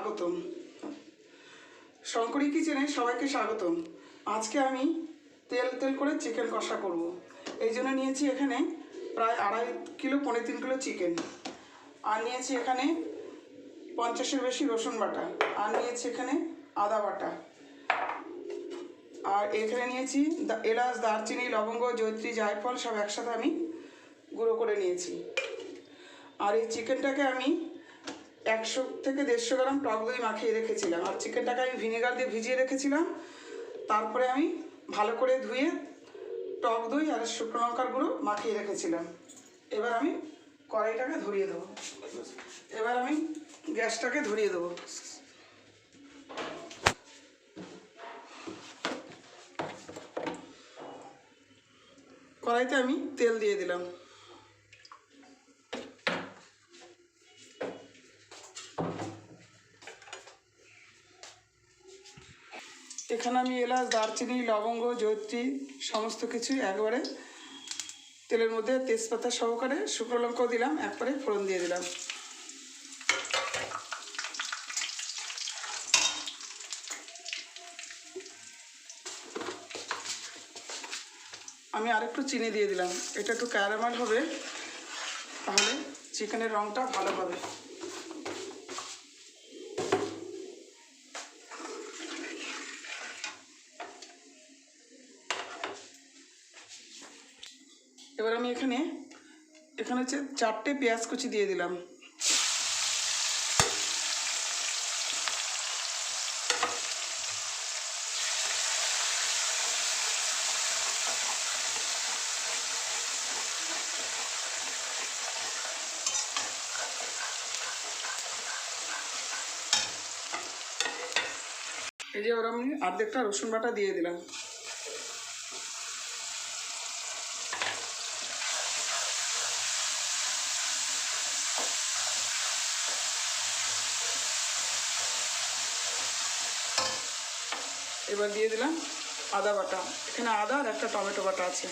স্বাগতম। শঙ্করী কিচেনে সবাইকে স্বাগতম। আজকে আমি তেল করে চিকেন কষা করব। এই জন্য নিয়েছি এখানে প্রায় 2.5 কিলো 3.5 কিলো চিকেন, আর নিয়েছি এখানে 50-এর বেশি রসুন বাটা, আর নিয়েছি এখানে আদা বাটা, আর এখানে নিয়েছি এলাচ, দারচিনি, লবঙ্গ, জয়িত্রী, জায়ফল সব একসাথে আমি গুঁড়ো করে নিয়েছি। আর এই চিকেনটাকে আমি 100 থেকে 150 গ্রাম টক দই মাখিয়ে রেখেছিলাম, আর চিকেনটাকে আমি ভিনেগার দিয়ে ভিজিয়ে রেখেছিলাম। তারপরে আমি ভালো করে ধুয়ে টক দই আর শুকনো লঙ্কার গুঁড়ো মাখিয়ে রেখেছিলাম। এবার আমি কড়াইটাকে ধরিয়ে দেবো। এবার আমি গ্যাসটাকে ধরিয়ে দেবো। কড়াইতে আমি তেল দিয়ে দিলাম। এখানে আমি এলাচ, দারচিনি, লবঙ্গ, জয়িত্রী সমস্ত কিছু একবারে তেলের মধ্যে তেজপাতা সহকারে শুকনো লঙ্কাও দিলাম, একবারে ফোড়ন দিয়ে দিলাম। আমি আরেকটু চিনি দিয়ে দিলাম, এটা একটু ক্যারামেল হবে, তাহলে চিকেনের রঙটা ভালো হবে। এবার আমি এখানে হচ্ছে 4টে পেঁয়াজ কুচি দিয়ে দিলাম। এই যে এবার আমি অর্ধেকটা রসুন বাটা দিয়ে দিলাম। এবার দিয়ে দিলাম আদা বাটা। এখানে আদা আর একটা টমেটো বাটা আছে।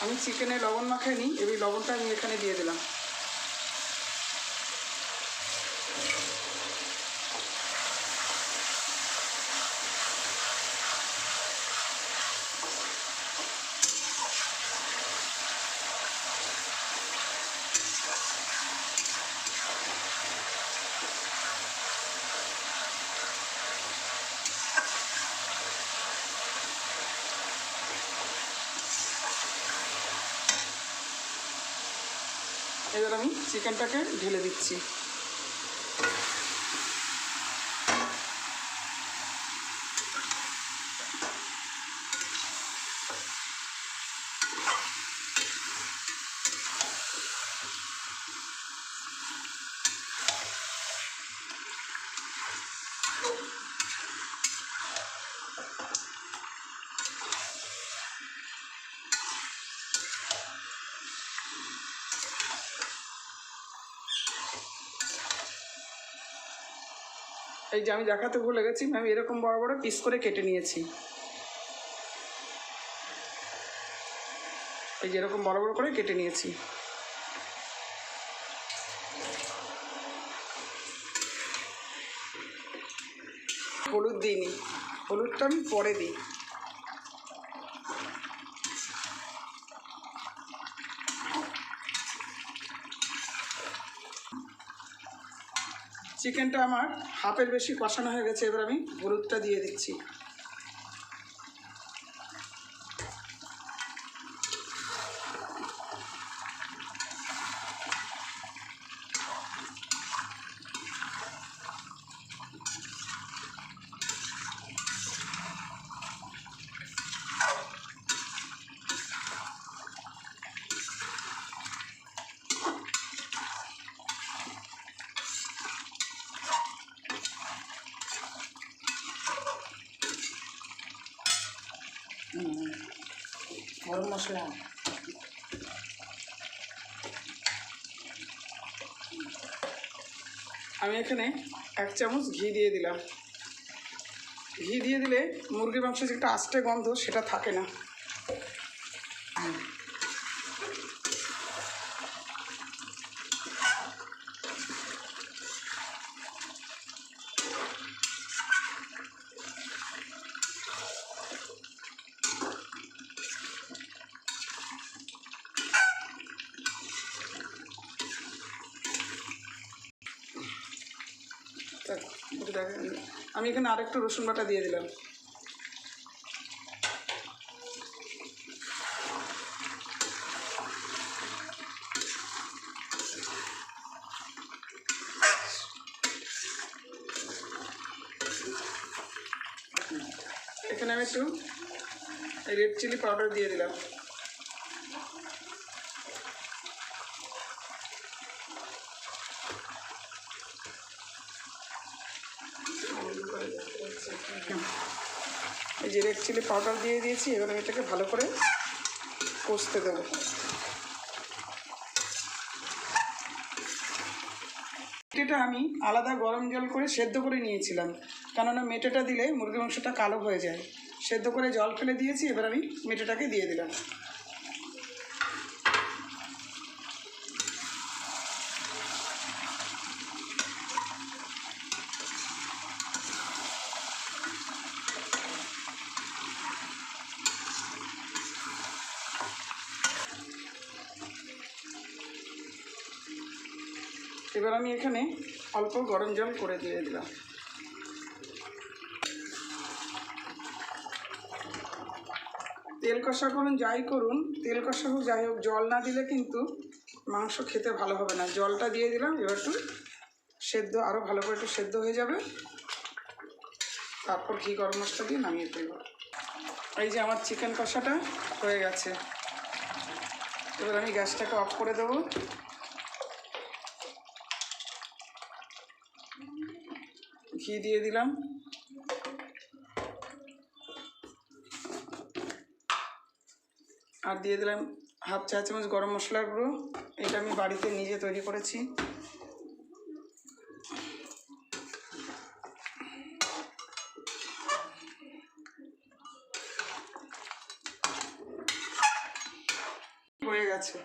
আমি চিকেনে লবণ মাখাই নিই, এই লবণটা আমি এখানে দিয়ে দিলাম। এবার আমি চিকেনটাকে ঢেলে দিচ্ছি। এই যে আমি দেখাতে ভুলে গেছি, আমি এরকম বড় বড় পিস করে কেটে নিয়েছি। এই যে এরকম বড় বড় করে কেটে নিয়েছি। হলুদ দিইনি, হলুদটা আমি পরে দিই। চিকেনটা আমার হাফের বেশি কষানো হয়ে গেছে, এবার আমি হলুদটা দিয়ে দিচ্ছি। গরম মশলা আমি এখানে 1 চামচ ঘি দিয়ে দিলাম। ঘি দিয়ে দিলে মুরগির মাংসের যে একটা আস্তে গন্ধ সেটা থাকে না। আমি এখানে আরেকটু রসুন বাটা দিয়ে দিলাম। এখানে আমি একটু রেড চিলি পাউডার দিয়ে দিলাম। এই যে রেড চিলি পাউডার দিয়ে দিয়েছি। এবার আমি এটাকে ভালো করে কষতে দেবো। মেটেটা আমি আলাদা গরম জল করে সেদ্ধ করে নিয়েছিলাম, কেননা মেটেটা দিলে মুরগির মাংসটা কালো হয়ে যায়। সেদ্ধ করে জল ফেলে দিয়েছি। এবার আমি মেটেটাকে দিয়ে দিলাম। এবার আমি এখানে অল্প গরম জল করে দিয়ে দিলাম। তেল কষা করুন যাই করুন, তেল কষা হোক যাই হোক, জল না দিলে কিন্তু মাংস খেতে ভালো হবে না। জলটা দিয়ে দিলাম। এবার একটু সেদ্ধ, আরও ভালো করে একটু সেদ্ধ হয়ে যাবে। তারপর ঘি গরম মশলা দিয়ে নামিয়ে ফেলব। এই যে আমার চিকেন কষাটা হয়ে গেছে। এবার আমি গ্যাসটাকে অফ করে দেবো। ঘি দিয়ে দিলাম। আর দিয়ে দিলাম 1/2 চা চামচ গরম মশলার গুঁড়ো। এটা আমি বাড়িতে নিজে তৈরি করেছি। হয়ে গেছে।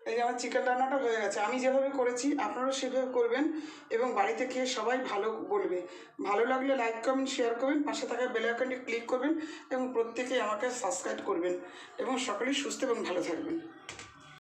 এই যে আমার চিকেন রান্নাটা হয়ে গেছে। আমি যেভাবে করেছি আপনারাও সেভাবে করবেন এবং বাড়িতে খেয়ে সবাই ভালো বলবে। ভালো লাগলে লাইক কমেন্ট শেয়ার করবেন, পাশে থাকা বেল আইকনটি ক্লিক করবেন এবং প্রত্যেকেই আমাকে সাবস্ক্রাইব করবেন এবং সকলেই সুস্থ এবং ভালো থাকবেন।